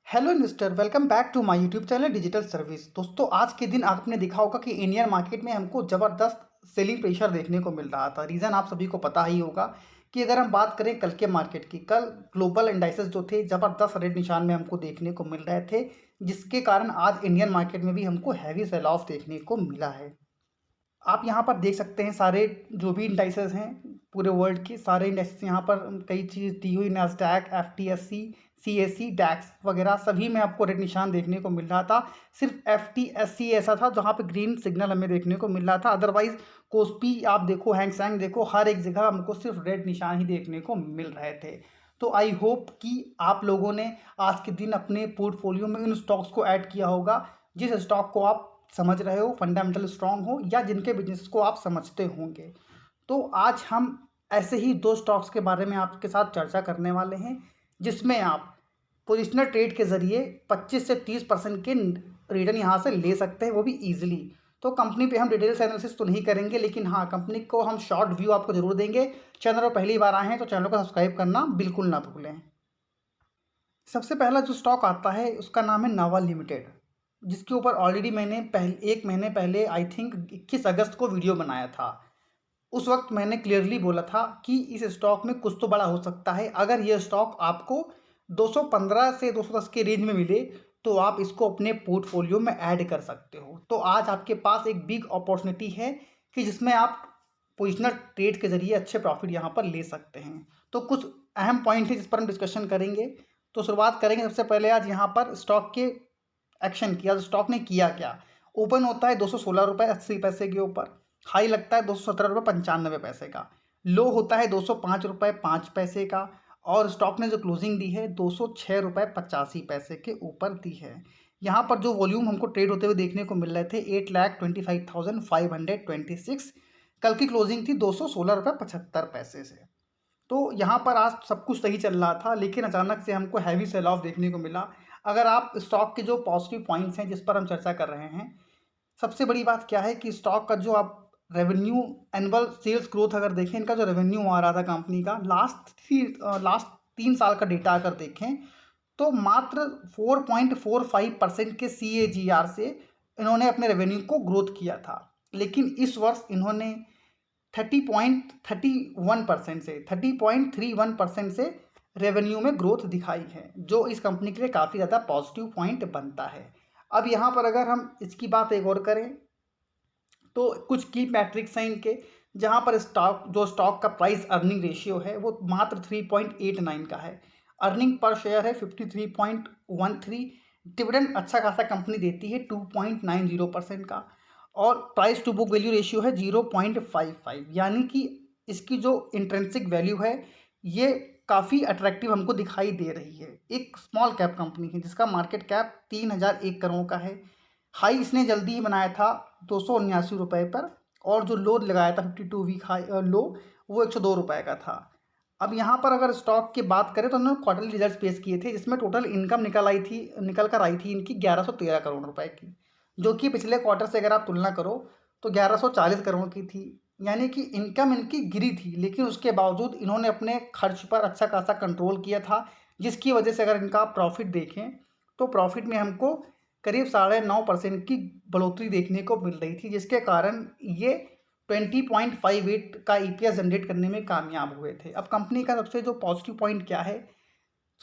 Hello investor, welcome back to my YouTube channel digital service. दोस्तों, आज के दिन आपने देखा होगा कि इंडियन मार्केट में हमको ज़बरदस्त सेलिंग प्रेशर देखने को मिल रहा था। रीज़न आप सभी को पता ही होगा कि अगर हम बात करें कल के मार्केट की, कल ग्लोबल इंडाइसेस जो थे ज़बरदस्त रेड निशान में हमको देखने को मिल रहे थे, जिसके कारण आज इंडियन मार्केट में भी हमको हैवी सेल ऑफ देखने को मिला है। आप यहाँ पर देख सकते हैं सारे जो भी इंडाइसेस हैं पूरे वर्ल्ड के सारे इंडाइसेस यहाँ पर कई चीज़ दी हुई, नैस्डैक, एफटीएससी, सीएसई, डैक्स वगैरह सभी में आपको रेड निशान देखने को मिल रहा था। सिर्फ एफटीएससी ऐसा था जहाँ पे ग्रीन सिग्नल हमें देखने को मिल रहा था। अदरवाइज कोस्पी आप देखो, हैंग सैंग देखो, हर एक जगह हमको सिर्फ रेड निशान ही देखने को मिल रहे थे। तो आई होप कि आप लोगों ने आज के दिन अपने पोर्टफोलियो में इन स्टॉक्स को ऐड किया होगा जिस स्टॉक को आप समझ रहे हो, फंडामेंटल स्ट्रांग हो, या जिनके बिजनेस को आप समझते होंगे। तो आज हम ऐसे ही दो स्टॉक्स के बारे में आपके साथ चर्चा करने वाले हैं, जिसमें आप पोजिशनल ट्रेड के ज़रिए 25 से 30% के रिटर्न यहाँ से ले सकते हैं, वो भी ईजिली। तो कंपनी पे हम डिटेल्स एनालिसिस तो नहीं करेंगे, लेकिन हाँ, कंपनी को हम शॉर्ट व्यू आपको ज़रूर देंगे। चैनल पर पहली बार आए हैं तो चैनल को सब्सक्राइब करना बिल्कुल ना भूलें। सबसे पहला जो स्टॉक आता है उसका नाम है नावा लिमिटेड, जिसके ऊपर ऑलरेडी मैंने पहले 1 महीने पहले आई थिंक 21 अगस्त को वीडियो बनाया था। उस वक्त मैंने क्लियरली बोला था कि इस स्टॉक में कुछ तो बड़ा हो सकता है। अगर ये स्टॉक आपको 215 से 210 के रेंज में मिले तो आप इसको अपने पोर्टफोलियो में ऐड कर सकते हो। तो आज आपके पास एक बिग अपॉर्चुनिटी है कि जिसमें आप पोजिशनल ट्रेड के ज़रिए अच्छे प्रॉफिट यहाँ पर ले सकते हैं। तो कुछ अहम पॉइंट है जिस पर हम डिस्कशन करेंगे। तो शुरुआत करेंगे सबसे पहले आज यहाँ पर स्टॉक के एक्शन की। आज स्टॉक ने किया क्या। ओपन होता है 216 रुपये 80 पैसे के ऊपर, हाई लगता है 217 रुपये 95 पैसे का, लो होता है 205 रुपये 5 पैसे का, और स्टॉक ने जो क्लोजिंग दी है 206 रुपये 85 पैसे के ऊपर दी है। यहाँ पर जो वॉल्यूम हमको ट्रेड होते हुए देखने को मिल रहे थे 8,25,526, कल की क्लोजिंग थी 216 रुपये 75 पैसे से। तो यहाँ पर आज सब कुछ सही चल रहा था, लेकिन अचानक से हमको हैवी सेल ऑफ देखने को मिला। अगर आप स्टॉक के जो पॉजिटिव पॉइंट्स हैं जिस पर हम चर्चा कर रहे हैं, सबसे बड़ी बात क्या है कि स्टॉक का जो आप रेवेन्यू, एनुअल सेल्स ग्रोथ अगर देखें, इनका जो रेवेन्यू आ रहा था कंपनी का लास्ट 3 साल का डेटा अगर देखें तो मात्र 4.45% के CAGR से इन्होंने अपने रेवेन्यू को ग्रोथ किया था। लेकिन इस वर्ष इन्होंने 30.31% से रेवेन्यू में ग्रोथ दिखाई है, जो इस कंपनी के लिए काफ़ी ज़्यादा पॉजिटिव पॉइंट बनता है। अब यहाँ पर अगर हम इसकी बात एक और करें तो कुछ की मैट्रिक्स हैं इनके, जहाँ पर स्टॉक का प्राइस अर्निंग रेशियो है वो मात्र 3.89 का है। अर्निंग पर शेयर है 53.13। डिविडेंड अच्छा खासा कंपनी देती है 2.90% का, और price to book value ratio है 0.55। यानी कि इसकी जो इंट्रिंसिक वैल्यू है ये काफ़ी अट्रैक्टिव हमको दिखाई दे रही है। एक स्मॉल कैप कंपनी है जिसका मार्केट कैप 3001 करोड़ का है। हाई इसने जल्दी ही बनाया था 279 रुपये पर, और जो लो लगाया था 52 वीक हाई लो, वो 102 रुपये का था। अब यहाँ पर अगर स्टॉक की बात करें तो उन्होंने क्वार्टरली रिजल्ट्स पेश किए थे, जिसमें टोटल इनकम निकल कर आई थी इनकी 1113 करोड़ रुपए की, जो कि पिछले क्वार्टर से अगर आप तुलना करो तो 1140 करोड़ की थी। यानी कि इनकम इनकी गिरी थी, लेकिन उसके बावजूद इन्होंने अपने खर्च पर अच्छा खासा कंट्रोल किया था, जिसकी वजह से अगर इनका प्रॉफिट देखें तो प्रॉफिट में हमको करीब 9.5% की बढ़ोतरी देखने को मिल रही थी, जिसके कारण ये 20.58 का EPS जनरेट करने में कामयाब हुए थे। अब कंपनी का सबसे जो पॉजिटिव पॉइंट क्या है,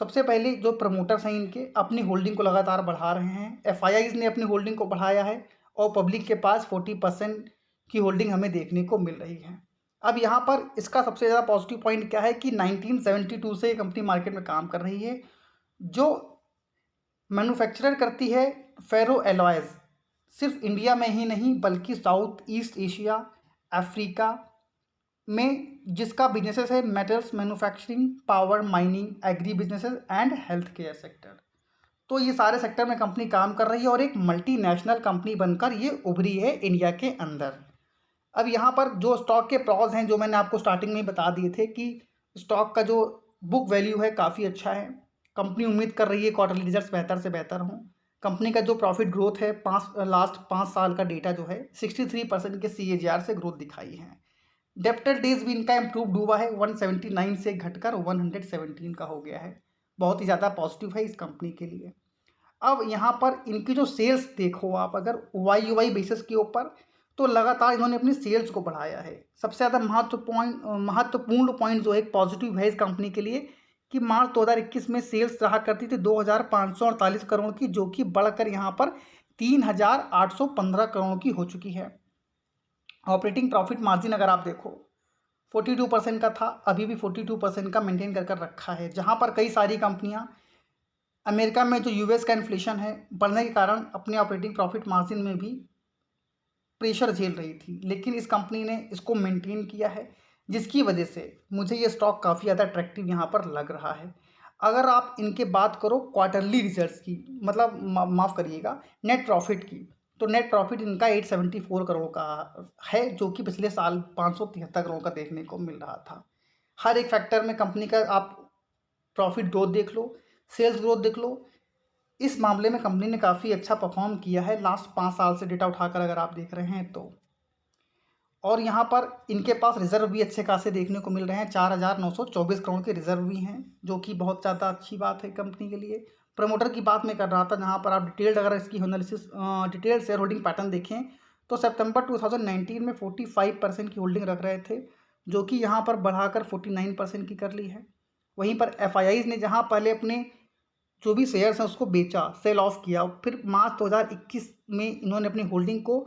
सबसे पहले जो प्रमोटर्स हैं इनके अपनी होल्डिंग को लगातार बढ़ा रहे हैं। FIIs ने अपनी होल्डिंग को बढ़ाया है, और पब्लिक के पास 40% की होल्डिंग हमें देखने को मिल रही है। अब यहाँ पर इसका सबसे ज़्यादा पॉजिटिव पॉइंट क्या है कि 1972 से ये कंपनी मार्केट में काम कर रही है, जो मैन्युफैक्चरर करती है फेरो एलॉयज़, सिर्फ इंडिया में ही नहीं बल्कि साउथ ईस्ट एशिया, अफ्रीका में, जिसका बिजनेसेस है metals manufacturing, power, mining, agri businesses and health care sector. तो ये सारे सेक्टर में कंपनी काम कर रही है और एक मल्टीनेशनल कंपनी बनकर ये उभरी है इंडिया के अंदर। अब यहाँ पर जो स्टॉक के प्रॉज हैं जो मैंने आपको स्टार्टिंग में बता दिए थे कि स्टॉक का जो बुक वैल्यू है काफ़ी अच्छा है। कंपनी उम्मीद कर रही है क्वार्टरली रिजल्ट्स बेहतर से बेहतर हों। कंपनी का जो प्रॉफिट ग्रोथ है लास्ट 5 साल का डेटा जो है 63% के CAGR से ग्रोथ दिखाई है। डेप्टर डेज भी इनका इम्प्रूव्ड हुआ है, 179 से घटकर 117 का हो गया है। बहुत ही ज़्यादा पॉजिटिव है इस कंपनी के लिए। अब यहाँ पर इनकी जो सेल्स देखो आप अगर YoY बेसिस के ऊपर, तो लगातार इन्होंने अपनी सेल्स को बढ़ाया है। सबसे ज़्यादा महत्वपूर्ण पॉइंट जो एक पॉजिटिव है इस कंपनी के लिए कि मार्च 2021 में सेल्स रहा करती थी 2,548 करोड़ की, जो कि बढ़कर यहाँ पर 3,815 करोड़ की हो चुकी है। ऑपरेटिंग प्रॉफिट मार्जिन अगर आप देखो 42% का था, अभी भी 42% का मेंटेन कर रखा है। जहाँ पर कई सारी कंपनियाँ अमेरिका में जो यूएस का इन्फ्लेशन है बढ़ने के कारण अपने ऑपरेटिंग प्रॉफिट मार्जिन में भी प्रेशर झेल रही थी, लेकिन इस कंपनी ने इसको मेंटेन किया है, जिसकी वजह से मुझे ये स्टॉक काफ़ी ज़्यादा अट्रैक्टिव यहाँ पर लग रहा है। अगर आप इनके बात करो क्वार्टरली रिजल्ट्स की, मतलब माफ़ करिएगा नेट प्रॉफिट की, तो नेट प्रॉफिट इनका 874 करोड़ का है, जो कि पिछले साल 573 करोड़ का देखने को मिल रहा था। हर एक फैक्टर में कंपनी का आप प्रॉफिट ग्रोथ देख लो, सेल्स ग्रोथ देख लो, इस मामले में कंपनी ने काफ़ी अच्छा परफॉर्म किया है लास्ट 5 साल से डेटा उठाकर अगर आप देख रहे हैं तो। और यहाँ पर इनके पास रिजर्व भी अच्छे खासे देखने को मिल रहे हैं, 4,924 करोड़ के रिजर्व भी हैं, जो कि बहुत ज़्यादा अच्छी बात है कंपनी के लिए। प्रमोटर की बात मैं कर रहा था, जहाँ पर आप डिटेल्ड अगर इसकी analysis detailed share holding pattern देखें तो सितंबर 2019 में 45% की होल्डिंग रख रहे थे, जो कि यहाँ पर बढ़ाकर 49% की कर ली है। वहीं पर FIIs ने जहाँ पहले अपने जो भी शेयर्स हैं उसको बेचा, सेल ऑफ किया, फिर मार्च 2021 में इन्होंने अपनी होल्डिंग को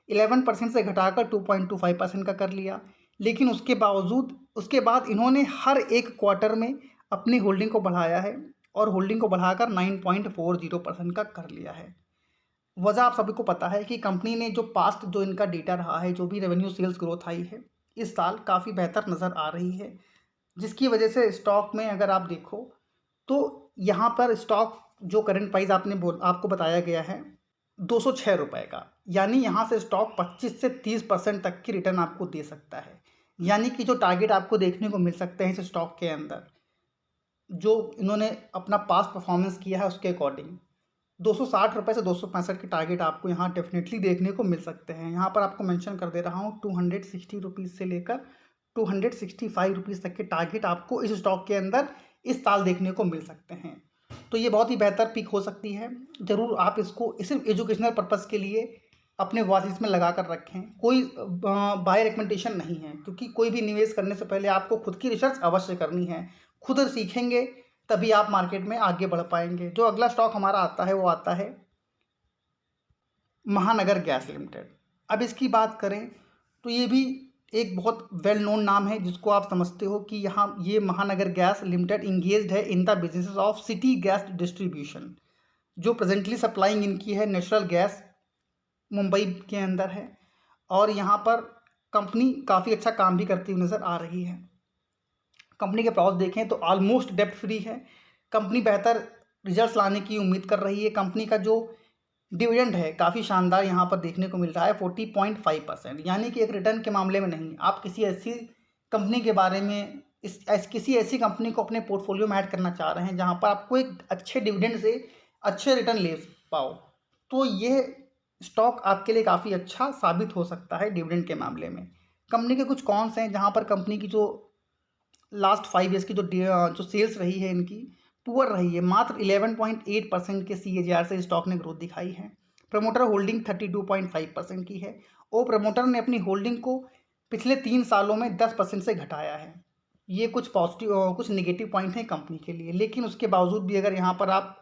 11% से घटाकर 2.25% का कर लिया। लेकिन उसके बाद इन्होंने हर एक क्वार्टर में अपनी होल्डिंग को बढ़ाया है और होल्डिंग को बढ़ाकर 9.40% का कर लिया है। वजह आप सभी को पता है कि कंपनी ने जो पास्ट जो इनका डेटा रहा है, जो भी रेवेन्यू सेल्स ग्रोथ आई है इस साल काफ़ी बेहतर नज़र आ रही है, जिसकी वजह से स्टॉक में अगर आप देखो तो यहाँ पर स्टॉक जो करंट प्राइस आपको बताया गया है 206 रुपये का, यानी यहाँ से स्टॉक 25 से 30% तक की रिटर्न आपको दे सकता है। यानी कि जो टारगेट आपको देखने को मिल सकते हैं इस स्टॉक के अंदर, जो इन्होंने अपना पास्ट परफॉर्मेंस किया है उसके अकॉर्डिंग 260 रुपये से 265 के टारगेट आपको यहाँ डेफिनेटली देखने को मिल सकते हैं। यहाँ पर आपको मेंशन कर दे रहा हूँ 260 रुपीज़ से लेकर 265 रुपीज़ तक के टारगेट आपको इस स्टॉक के अंदर इस साल देखने को मिल सकते हैं। तो ये बहुत ही बेहतर पिक हो सकती है। ज़रूर आप इसको सिर्फ एजुकेशनल पर्पज़ के लिए अपने वॉच लिस्ट में लगा कर रखें। कोई बाय रिकमेंडेशन नहीं है, क्योंकि कोई भी निवेश करने से पहले आपको खुद की रिसर्च अवश्य करनी है। खुद सीखेंगे तभी आप मार्केट में आगे बढ़ पाएंगे। जो अगला स्टॉक हमारा आता है वो आता है महानगर गैस लिमिटेड। अब इसकी बात करें तो ये भी एक बहुत वेल नोन नाम है, जिसको आप समझते हो कि यहाँ ये महानगर गैस लिमिटेड इंगेज्ड है in the business of city gas distribution, जो प्रेजेंटली सप्लाइंग इनकी है नेचुरल गैस मुंबई के अंदर है। और यहाँ पर कंपनी काफ़ी अच्छा काम भी करती हुई नज़र आ रही है। कंपनी के प्रॉस देखें तो ऑलमोस्ट डेप्ट फ्री है। कंपनी बेहतर रिजल्ट्स लाने की उम्मीद कर रही है। कंपनी का जो डिविडेंड है काफ़ी शानदार यहाँ पर देखने को मिल रहा है 40.5%, यानी कि एक रिटर्न के मामले में नहीं, आप किसी ऐसी कंपनी के बारे में किसी ऐसी कंपनी को अपने पोर्टफोलियो में ऐड करना चाह रहे हैं जहाँ पर आपको एक अच्छे डिविडेंड से अच्छे रिटर्न ले पाओ, तो ये स्टॉक आपके लिए काफ़ी अच्छा साबित हो सकता है डिविडेंड के मामले में। कंपनी के कुछ कॉन्स हैं जहाँ पर कंपनी की जो लास्ट 5 ईयर्स की जो सेल्स रही है इनकी पुअर रही है। मात्र 11.8% के CAGR से स्टॉक ने ग्रोथ दिखाई है। प्रमोटर होल्डिंग 32.5% की है और प्रमोटर ने अपनी होल्डिंग को पिछले 3 सालों में 10% से घटाया है। ये कुछ पॉजिटिव कुछ निगेटिव पॉइंट हैं कंपनी के लिए, लेकिन उसके बावजूद भी अगर यहाँ पर आप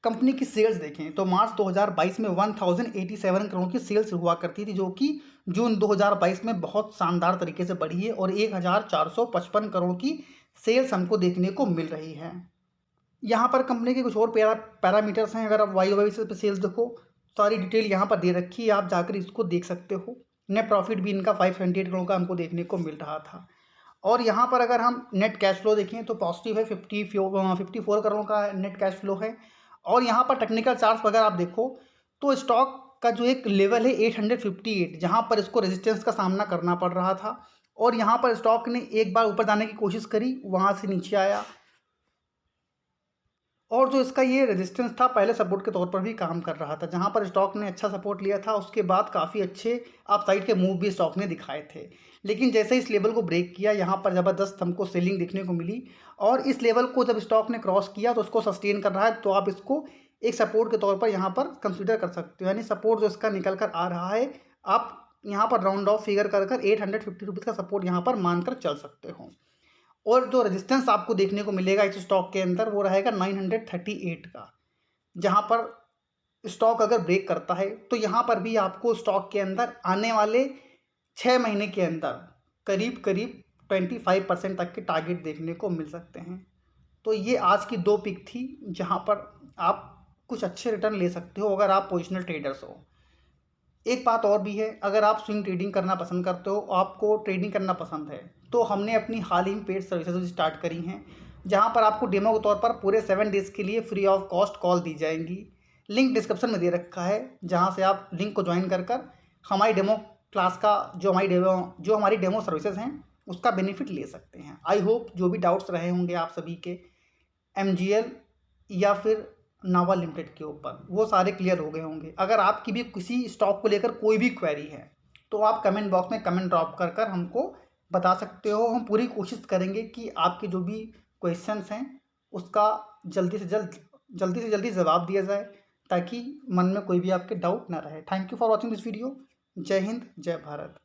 कंपनी की सेल्स देखें तो मार्च 2022 में 1087 करोड़ की सेल्स हुआ करती थी, जो कि जून 2022 में बहुत शानदार तरीके से बढ़ी है और 1455 करोड़ की सेल्स हमको देखने को मिल रही है। यहाँ पर कंपनी के कुछ और पैरामीटर्स हैं। अगर आप YoY बेसिस पे सेल्स देखो, सारी डिटेल यहाँ पर दे रखी है, आप जाकर इसको देख सकते हो। नेट प्रॉफिट भी इनका 578 करोड़ का हमको देखने को मिल रहा था। और यहाँ पर अगर हम नेट कैश फ्लो देखें तो पॉजिटिव है, 54 करोड़ का नेट कैश फ्लो है। और यहाँ पर टेक्निकल चार्ट्स अगर आप देखो तो स्टॉक का जो एक लेवल है 858, जहाँ पर इसको रेजिस्टेंस का सामना करना पड़ रहा था और यहाँ पर स्टॉक ने एक बार ऊपर जाने की कोशिश करी, वहाँ से नीचे आया और जो इसका ये रेजिस्टेंस था पहले सपोर्ट के तौर पर भी काम कर रहा था, जहाँ पर स्टॉक ने अच्छा सपोर्ट लिया था। उसके बाद काफ़ी अच्छे अपसाइड के मूव भी स्टॉक ने दिखाए थे, लेकिन जैसे इस लेवल को ब्रेक किया यहाँ पर ज़बरदस्त हमको सेलिंग देखने को मिली और इस लेवल को जब स्टॉक ने क्रॉस किया तो उसको सस्टेन कर रहा है। तो आप इसको एक सपोर्ट के तौर पर यहाँ पर कंसिडर कर सकते हो। यानी सपोर्ट जो इसका निकल कर आ रहा है, आप यहाँ पर राउंड ऑफ फिगर कर 850 रुपीज़ का सपोर्ट यहाँ पर मानकर चल सकते हो। और जो रेजिस्टेंस आपको देखने को मिलेगा इस स्टॉक के अंदर वो रहेगा 938 का। जहाँ पर स्टॉक अगर ब्रेक करता है तो यहाँ पर भी आपको स्टॉक के अंदर आने वाले 6 महीने के अंदर करीब करीब 25% तक के टारगेट देखने को मिल सकते हैं। तो ये आज की 2 पिक थी जहाँ पर आप कुछ अच्छे रिटर्न ले सकते हो अगर आप पोजिशनल ट्रेडर्स हो। एक बात और भी है, अगर आप स्विंग ट्रेडिंग करना पसंद करते हो, आपको ट्रेडिंग करना पसंद है, तो हमने अपनी हाल ही में पेड सर्विसेज स्टार्ट करी हैं, जहां पर आपको डेमो के तौर पर पूरे 7 डेज़ के लिए फ्री ऑफ कॉस्ट कॉल दी जाएंगी। लिंक डिस्क्रिप्शन में दे रखा है, जहां से आप लिंक को ज्वाइन कर हमारी डेमो क्लास का जो हमारी डेमो सर्विसेज हैं उसका बेनिफिट ले सकते हैं। आई होप जो भी डाउट्स रहे होंगे आप सभी के MGL या फिर नावा लिमिटेड के ऊपर वो सारे क्लियर हो गए होंगे। अगर आपकी भी किसी स्टॉक को लेकर कोई भी क्वेरी है तो आप कमेंट बॉक्स में कमेंट ड्रॉप कर हमको बता सकते हो। हम पूरी कोशिश करेंगे कि आपके जो भी क्वेश्चंस हैं उसका जल्दी से जल्दी जवाब दिया जाए, ताकि मन में कोई भी आपके डाउट ना रहे। Thank you for watching this video. जय हिंद, जय भारत।